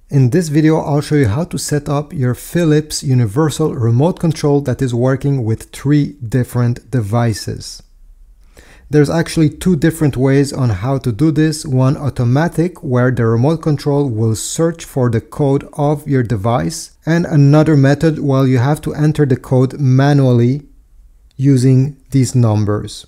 In this video, I'll show you how to set up your Philips universal remote control that is working with 3 different devices. There's actually 2 different ways on how to do this. One automatic, where the remote control will search for the code of your device, and another method where you have to enter the code manually using these numbers.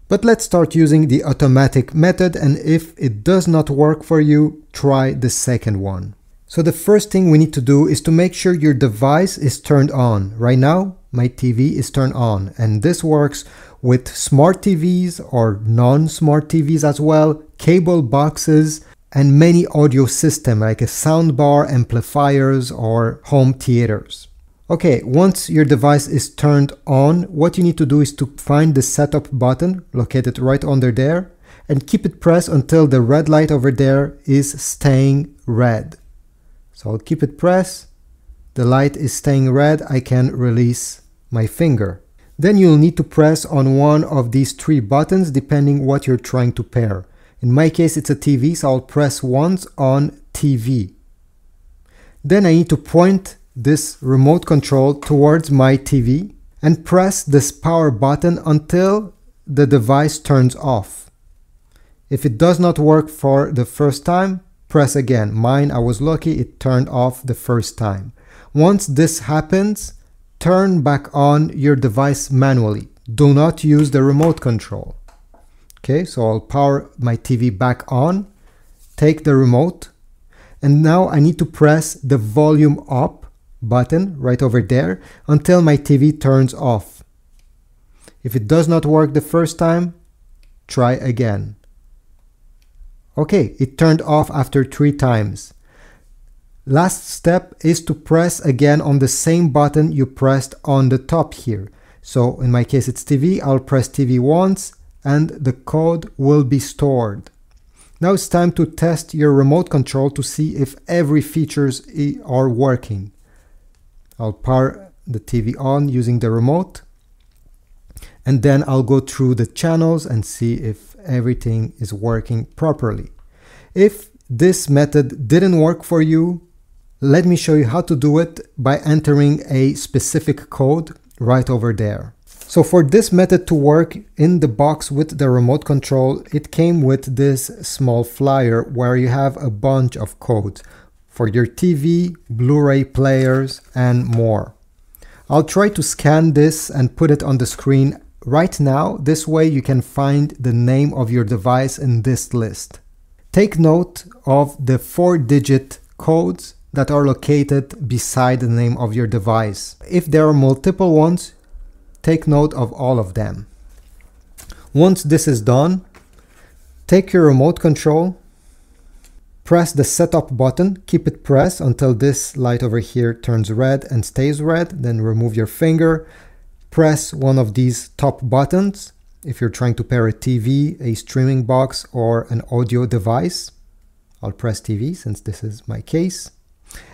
But let's start using the automatic method, and if it does not work for you, try the second one. So the first thing we need to do is to make sure your device is turned on. Right now, my TV is turned on, and this works with smart TVs or non-smart TVs as well, cable boxes, and many audio systems like a soundbar, amplifiers, or home theaters. Okay, once your device is turned on, what you need to do is to find the setup button located right under there and keep it pressed until the red light over there is staying red. So I'll keep it pressed, the light is staying red, I can release my finger. Then you'll need to press on one of these 3 buttons depending what you're trying to pair. In my case it's a TV, so I'll press once on TV. Then I need to point this remote control towards my TV and press this power button until the device turns off. If it does not work for the first time, press again. Mine, I was lucky, it turned off the first time. Once this happens, turn back on your device manually. Do not use the remote control. Okay, so I'll power my TV back on, take the remote, and now I need to press the volume up button right over there until my TV turns off. If it does not work the first time, try again. Okay, it turned off after 3 times. Last step is to press again on the same button you pressed on the top here. So in my case it's TV, I'll press TV once and the code will be stored. Now it's time to test your remote control to see if every features are working. I'll power the TV on using the remote, and then I'll go through the channels and see if everything is working properly. If this method didn't work for you, let me show you how to do it by entering a specific code right over there. So for this method to work in the box with the remote control, it came with this small flyer where you have a bunch of codes for your TV, Blu-ray players, and more. I'll try to scan this and put it on the screen right now. This way you can find the name of your device in this list. Take note of the 4-digit codes that are located beside the name of your device. If there are multiple ones, take note of all of them. Once this is done, take your remote control, press the setup button, keep it pressed until this light over here turns red and stays red, then remove your finger, press one of these top buttons if you're trying to pair a TV, a streaming box, or an audio device. I'll press TV since this is my case.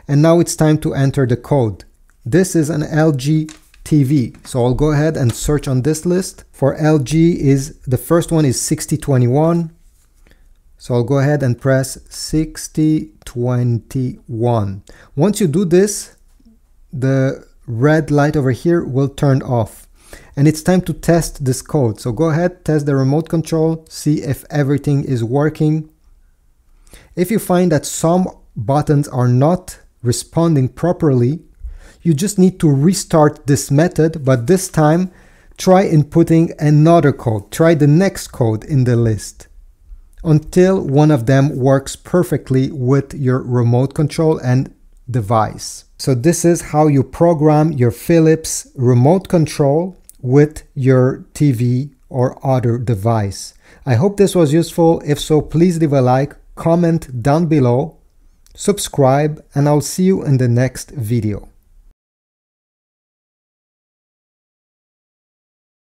And now it's time to enter the code. This is an LG TV, so I'll go ahead and search on this list. For LG, the first one is 6021. So I'll go ahead and press 6021. Once you do this, the red light over here will turn off. And it's time to test this code. So go ahead, test the remote control, see if everything is working. If you find that some buttons are not responding properly, you just need to restart this method, but this time try inputting another code. Try the next code in the list until one of them works perfectly with your remote control and device. So this is how you program your Philips remote control with your TV or other device. I hope this was useful. If so, please leave a like, comment down below, subscribe, and I'll see you in the next video.